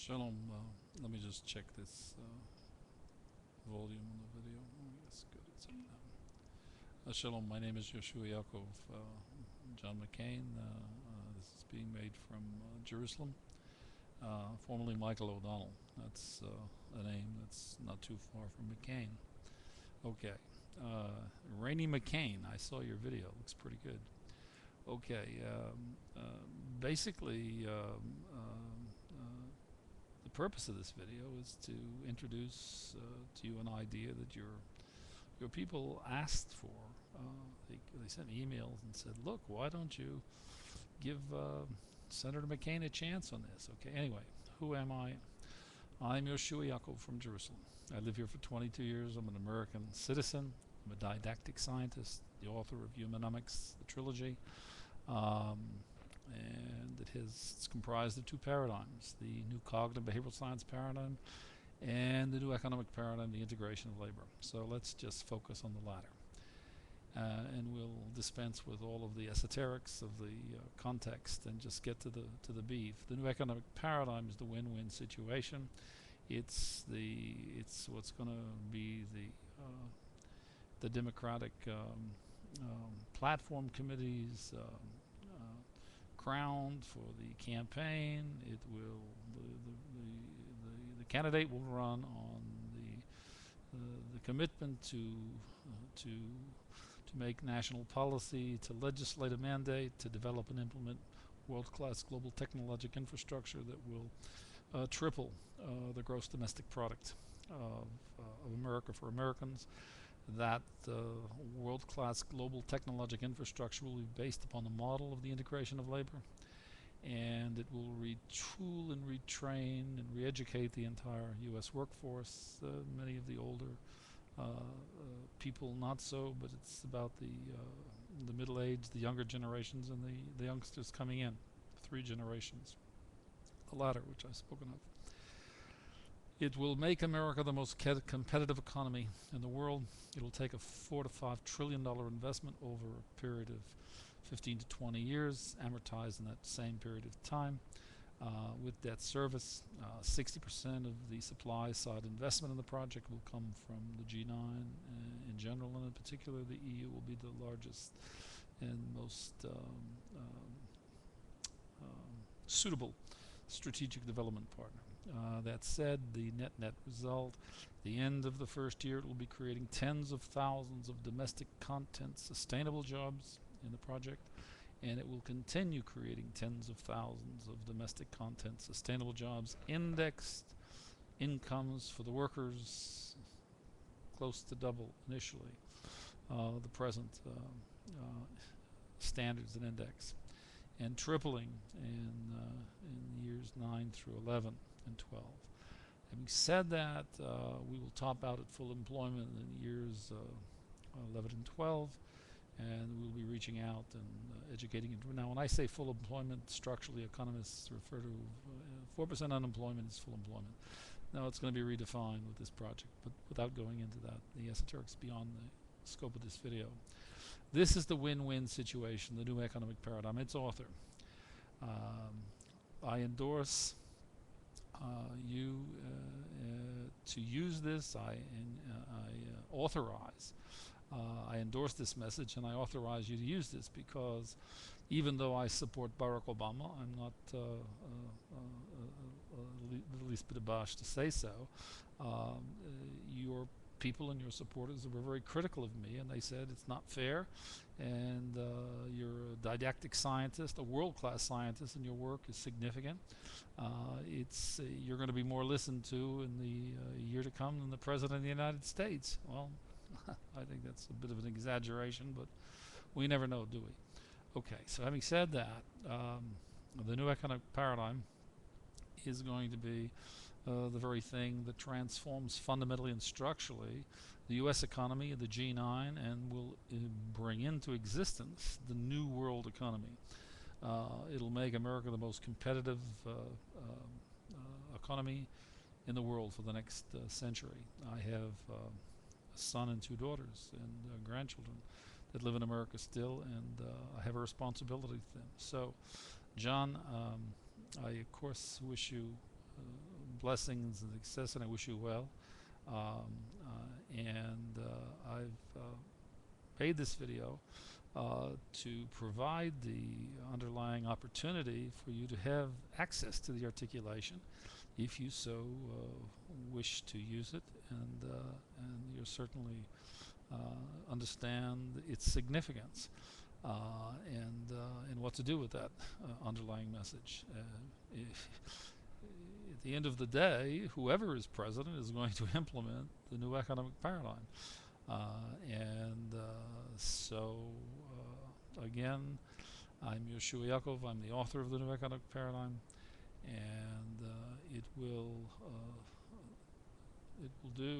Shalom. Let me just check this volume on the video. Oh, yes, good. It's up now. Shalom. My name is Yehoshua Ya'acov. John McCain. This is being made from Jerusalem. Formerly Michael O'Donnell. That's a name that's not too far from McCain. Okay. Rainy McCain. I saw your video. Looks pretty good. Okay. Basically, the purpose of this video is to introduce to you an idea that your people asked for. They sent me emails and said, look, why don't you give Senator McCain a chance on this? Okay, anyway, who am I? I'm Yehoshua Ya'acov from Jerusalem. I live here for 22 years. I'm an American citizen. I'm a didactic scientist, the author of Humanomics, the trilogy. And it's comprised of two paradigms, the new cognitive behavioral science paradigm and the new economic paradigm, the integration of labor. So let's just focus on the latter. And we'll dispense with all of the esoterics of the context and just get to the beef. The new economic paradigm is the win-win situation. It's what's going to be the democratic platform committees crowned for the campaign. It will the candidate will run on the commitment to make national policy, to legislate a mandate, to develop and implement world-class global technological infrastructure that will triple the gross domestic product of America for Americans. That world-class global technological infrastructure will be based upon the model of the integration of labor, and it will retool and retrain and re-educate the entire U.S. workforce. Many of the older people not so, but it's about the middle-aged, the younger generations, and the youngsters coming in, 3 generations, the latter, which I've spoken of. It will make America the most competitive economy in the world. It will take a $4 to $5 trillion investment over a period of 15 to 20 years, amortized in that same period of time. With debt service, 60% of the supply side investment in the project will come from the G9 in general, and in particular the EU will be the largest and most suitable strategic development partner. That said, the net result, the end of the first year, it will be creating tens of thousands of domestic content sustainable jobs in the project, and it will continue creating tens of thousands of domestic content sustainable jobs, indexed incomes for the workers close to double initially the present standards and index, and tripling in years 9 through 11 and 12. Having said that, we will top out at full employment in years 11 and 12, and we'll be reaching out and educating. Now, when I say full employment, structurally economists refer to 4% unemployment is full employment. Now, it's going to be redefined with this project, but without going into that, the esoterics beyond the scope of this video. This is the win-win situation, the new economic paradigm. Its author. I endorse you to use this. I authorize. I endorse this message, and I authorize you to use this, because even though I support Barack Obama, I'm not the least bit abashed to say so. Your people and your supporters were very critical of me, and they said it's not fair, and you're a didactic scientist, a world-class scientist, and your work is significant. You're going to be more listened to in the year to come than the President of the United States. Well, I think that's a bit of an exaggeration, but we never know, do we? Okay, so having said that, the new economic paradigm is going to be the very thing that transforms fundamentally and structurally the U.S. economy, the G9, and will bring into existence the new world economy. It'll make America the most competitive economy in the world for the next century. I have a son and 2 daughters and grandchildren that live in America still, and I have a responsibility to them. So, John, I of course wish you blessings and success, and I wish you well. I've made this video to provide the underlying opportunity for you to have access to the articulation if you so wish to use it, and you'll certainly understand its significance and what to do with that underlying message. At the end of the day, whoever is president is going to implement the new economic paradigm. Again, I'm Yehoshua Ya'acov. I'm the author of the new economic paradigm, and it will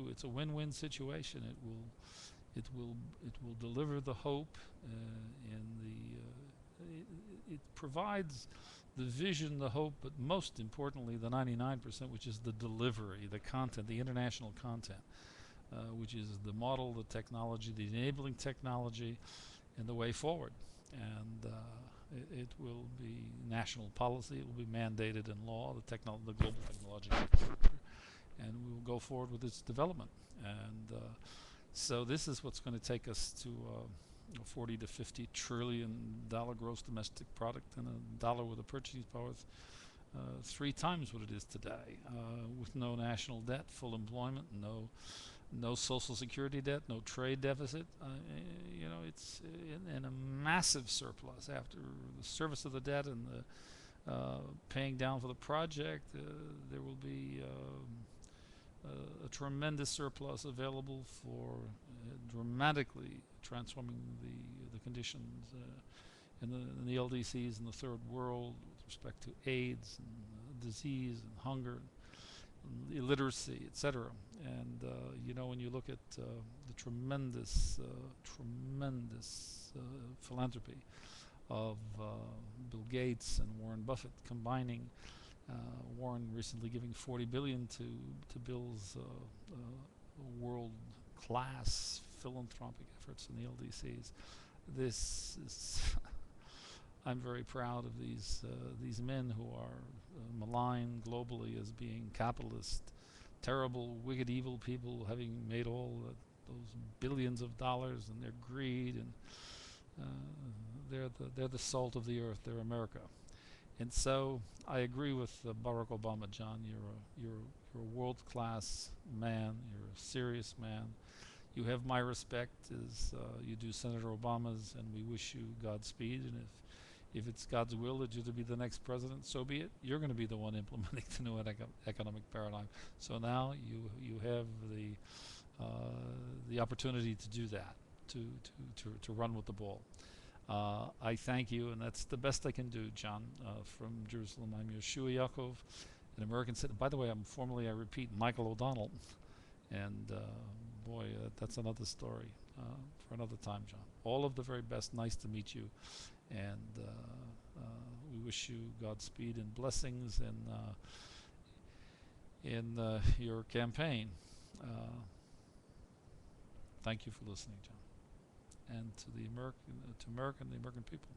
it's a win-win situation. It will deliver the hope it provides the vision, the hope, but most importantly the 99%, which is the delivery, the content, the international content, which is the model, the technology, the enabling technology, and the way forward. And it will be national policy. It will be mandated in law, the global technological structure, and we will go forward with its development. And so this is what's going to take us to $40 to $50 trillion gross domestic product, and a dollar with a purchasing power 3 times what it is today, with no national debt, full employment, no social security debt, no trade deficit. It's in a massive surplus after the service of the debt and the paying down for the project. There will be a tremendous surplus available for dramatically transforming the conditions in the LDCs in the third world with respect to AIDS and disease and hunger, and illiteracy, etc. And when you look at the tremendous philanthropy of Bill Gates and Warren Buffett, combining Warren recently giving $40 billion to Bill's world-class philanthropic efforts in the LDCs. This is I'm very proud of these men who are maligned globally as being capitalist, terrible, wicked, evil people, having made all those billions of dollars, and their greed, and they're the salt of the earth. They're America. And so I agree with Barack Obama. John, you're a world-class man. You're a serious man. You have my respect as you do Senator Obama's, and we wish you Godspeed. And if it's God's will that you're to be the next president, so be it. You're going to be the one implementing the new economic paradigm. So now you have the opportunity to do that, to run with the ball. I thank you, and that's the best I can do, John. From Jerusalem, I'm Yehoshua Ya'acov, an American citizen. By the way, I'm formally, I repeat, Michael O'Donnell. And boy, that's another story for another time, John. All of the very best. Nice to meet you. And we wish you Godspeed and blessings in your campaign. Thank you for listening, John. And to the American people.